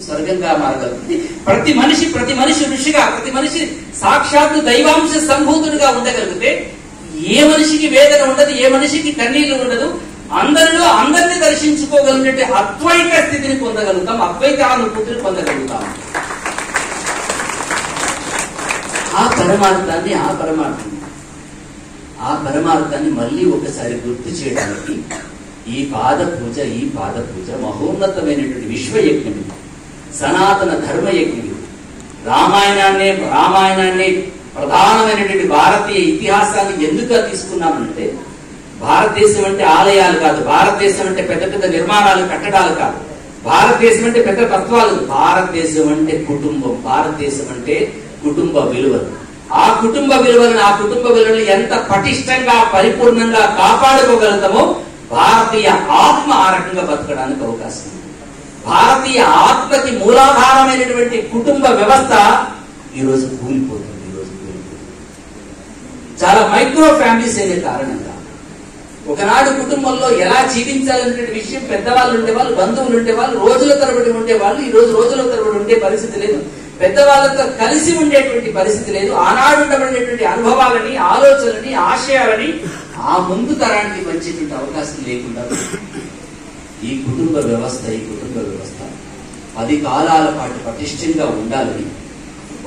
స్వర్గంగా మారగలుగుతుంది. ప్రతి మనిషి ఋషిగా, ప్రతి మనిషి సాక్షాత్తు దైవాంశ సంభూతుడిగా ఉండగలిగితే ఏ మనిషికి వేదన ఉండదు, ఏ మనిషికి కన్నీళ్లు ఉండదు. అందరిలో అందరినీ దర్శించుకోగలిగినట్టు అద్వైత స్థితిని పొందగలుగుతాం, అద్వైతానుభూతిని పొందగలుగుతాం. ఆ పరమార్థాన్ని మళ్ళీ ఒకసారి గుర్తు చేయడానికి ఈ పాద పూజ మహోన్నతమైనటువంటి విశ్వయజ్ఞం, సనాతన ధర్మయజ్ఞం. రామాయణాన్ని ప్రధానమైనటువంటి భారతీయ ఇతిహాసాన్ని ఎందుకు తీసుకున్నామంటే, భారతదేశం అంటే ఆలయాలు కాదు, భారతదేశం అంటే పెద్ద పెద్ద నిర్మాణాలు, కట్టడాలు కాదు, భారతదేశం అంటే పెద్ద తత్వాలు, భారతదేశం అంటే కుటుంబం, భారతదేశం అంటే కుటుంబ విలువలు. ఆ కుటుంబ విలువలను ఎంత పటిష్టంగా పరిపూర్ణంగా కాపాడుకోగలుగుతామో భారతీయ ఆత్మ ఆ రకంగా బతకడానికి అవకాశం ఉంది. భారతీయ ఆత్మకి మూలాధారమైనటువంటి కుటుంబ వ్యవస్థ ఈరోజు కూలిపోతుంది. చాలా మైక్రో ఫ్యామిలీస్ అనే కారణంగా ఒకనాడు కుటుంబంలో ఎలా జీవించాలనే విషయం పెద్దవాళ్ళు ఉండేవాళ్ళు, బంధువులు ఉండేవాళ్ళు, రోజుల తరబడి ఉండేవాళ్ళు. ఈ రోజు రోజుల తరబడి ఉండే పరిస్థితి లేదు, పెద్దవాళ్ళతో కలిసి ఉండేటువంటి పరిస్థితి లేదు. ఆనాడు ఉండబడినటువంటి అనుభవాలని, ఆలోచనలని, ఆశయాలని ఆ ముందు తరానికి వచ్చేటువంటి అవకాశం లేకుండా ఈ కుటుంబ వ్యవస్థ 10 కాలాల పాటు పటిష్టంగా ఉండాలని,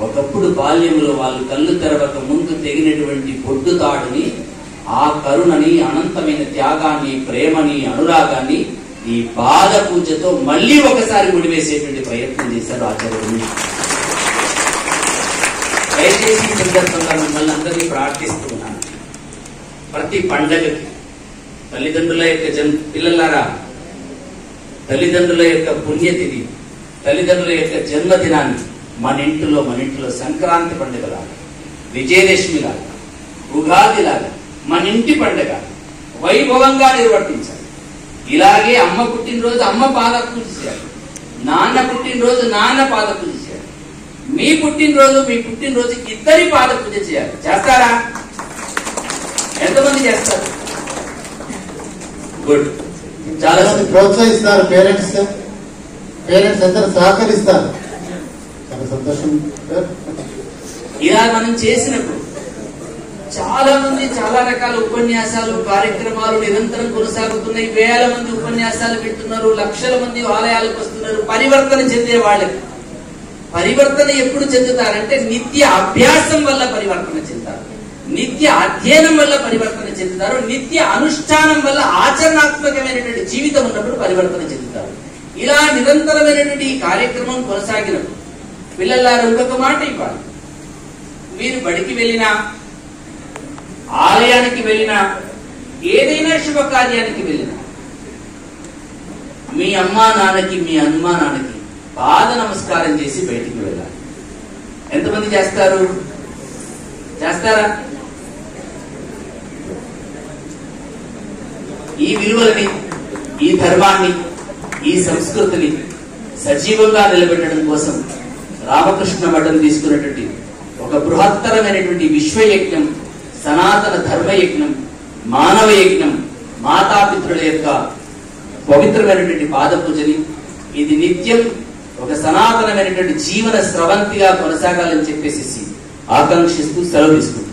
ఒకప్పుడు బాల్యంలో వాళ్ళు కళ్ళు తెరవక ముందు తెగినటువంటి పొడ్డుతాడుని, ఆ కరుణని, అనంతమైన త్యాగాన్ని, ప్రేమని, అనురాగాన్ని ఈ పాద పూజతో మళ్ళీ ఒకసారి ముడివేసేటువంటి ప్రయత్నం చేశారు ఆచార్యులు. దయచేసి ఈ సందర్భంగా మిమ్మల్ని అందరినీ ప్రార్థిస్తున్నాను. ప్రతి పండగకి తల్లిదండ్రుల యొక్క పిల్లలారా, తల్లిదండ్రుల యొక్క పుణ్యతిథి, తల్లిదండ్రుల యొక్క జన్మదినాన్ని మన ఇంటిలో సంక్రాంతి పండుగలాగా, విజయదశమిలాగా, ఉగాదిలాగా మన ఇంటి పండుగ వైభవంగా నిర్వర్తించాలి. ఇలాగే అమ్మ పుట్టినరోజు అమ్మ పాద పూజ చేయాలి, నాన్న పుట్టినరోజు నాన్న పాద పూజ చేయాలి, మీ పుట్టినరోజు ఇద్దరి పాద పూజ చేయాలి. చేస్తారా? ఎంతమంది చేస్తారు? గుడ్. చాలా ప్రోత్సహిస్తారు పేరెంట్స్ అందరూ సహకరిస్తారు. చాలా సంతోషం. ఇలా మనం చేసినప్పుడు చాలా మంది చాలా రకాల ఉపన్యాసాలు, కార్యక్రమాలు నిరంతరం కొనసాగుతున్నాయి. వేల మంది ఉపన్యాసాలు వింటున్నారు, లక్షల మంది ఆలయాలకు వస్తున్నారు. పరివర్తన చెందే వాళ్ళకి పరివర్తన ఎప్పుడు చెందుతారంటే నిత్య అభ్యాసం వల్ల పరివర్తన చెందుతారు, నిత్య అధ్యయనం వల్ల పరివర్తన చెందుతారు, నిత్య అనుష్ఠానం వల్ల ఆచరణాత్మకమైనటువంటి జీవితం ఉన్నప్పుడు పరివర్తన చెందుతారు. ఇలా నిరంతరమైనటువంటి ఈ కార్యక్రమం కొనసాగినప్పుడు పిల్లలారు ఇంకొక మాట ఇవ్వాలి. మీరు బడికి వెళ్ళినా, ఆలయానికి వెళ్ళినా, ఏదైనా శుభకార్యానికి వెళ్ళినా మీ అమ్మా నాన్నకి పాద నమస్కారం చేసి బయటికి వెళ్ళాలి. ఎంతమంది చేస్తారు? చేస్తారా? ఈ విలువలని, ఈ ధర్మాన్ని, ఈ సంస్కృతిని సజీవంగా నిలబెట్టడం కోసం రామకృష్ణ మఠం తీసుకున్నటువంటి ఒక బృహత్తరమైనటువంటి విశ్వయజ్ఞం, సనాతన ధర్మయజ్ఞం, మానవ యజ్ఞం, మాతాపితృల యొక్క పవిత్రమైనటువంటి పాద పూజని ఇది నిత్యం ఒక సనాతనమైనటువంటి జీవన స్రవంతిగా కొనసాగాలని చెప్పేసి ఆకాంక్షిస్తూ సెలవు తీసుకుంటాం.